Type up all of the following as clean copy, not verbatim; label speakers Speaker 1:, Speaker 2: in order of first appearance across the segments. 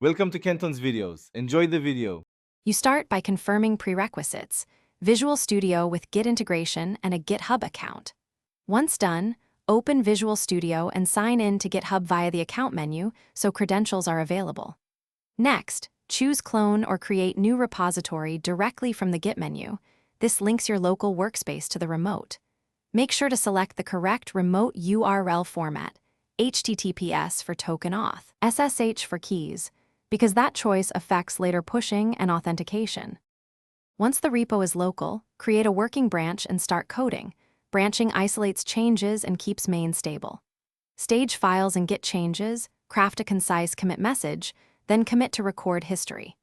Speaker 1: Welcome to Kenton's videos. Enjoy the video.
Speaker 2: You start by confirming prerequisites, Visual Studio with Git integration and a GitHub account. Once done, open Visual Studio and sign in to GitHub via the account menu so credentials are available. Next, choose Clone or Create New Repository directly from the Git menu. This links your local workspace to the remote. Make sure to select the correct remote URL format, HTTPS for token auth, SSH for keys, because that choice affects later pushing and authentication. Once the repo is local, create a working branch and start coding. Branching isolates changes and keeps main stable. Stage files and Git changes, craft a concise commit message, then commit to record history.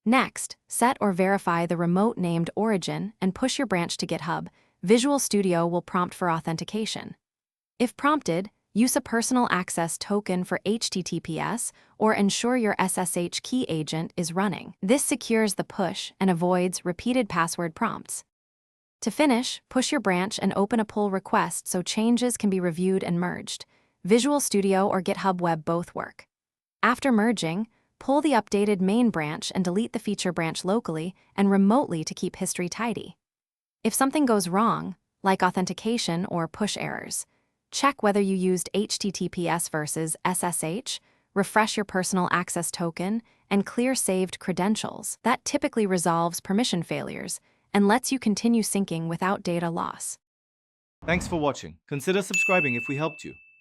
Speaker 2: Next, set or verify the remote named origin and push your branch to GitHub. Visual Studio will prompt for authentication. If prompted, use a personal access token for HTTPS or ensure your SSH key agent is running. This secures the push and avoids repeated password prompts. To finish, push your branch and open a pull request so changes can be reviewed and merged. Visual Studio or GitHub Web both work. After merging, pull the updated main branch and delete the feature branch locally and remotely to keep history tidy. If something goes wrong, like authentication or push errors, check whether you used HTTPS versus SSH, refresh your personal access token, and clear saved credentials. That typically resolves permission failures and lets you continue syncing without data loss.
Speaker 1: Thanks for watching. Consider subscribing if we helped you.